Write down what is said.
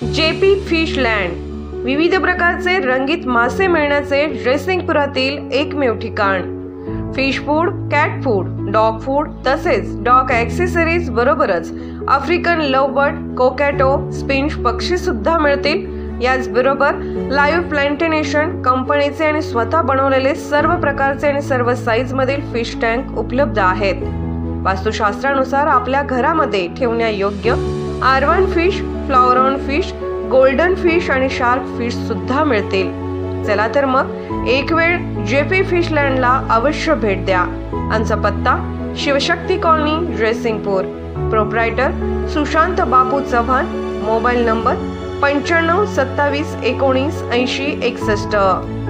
JP fish land विविध प्रकारचे रंगीत मासे मिळण्याचे जयसिंगपुरातील एकमेव ठिकाण। Fish food, cat food, dog food तसेच डॉग ॲक्सेसरीज बरोबरच आफ्रिकन लवबर्ड, कोकॅटो, स्पिंच पक्षी सुद्धा मिळतील। याचबरोबर लाईव्ह प्लांटेनेशन कंपनीचे आणि स्वतः बनवलेले सर्व प्रकारचे आणि सर्व साईज मधील फिश टँक उपलब्ध आहेत। वास्तुशास्त्रानुसार आपल्या घरामध्ये ठेवण्यायोग्य आर्वन फिश, फ्लॉवरॉन फिश, गोल्डन फिश आणि शार्क फिश सुद्धा मिळतील। चला तर मग एक वेळ जेपी फिश लँडला अवश्य भेट द्या। आमचा पत्ता Shivshakti colony, Jaysingpur. Proprietor Sushant Bapu Chavan. Mobile number 95 27 19 80 61।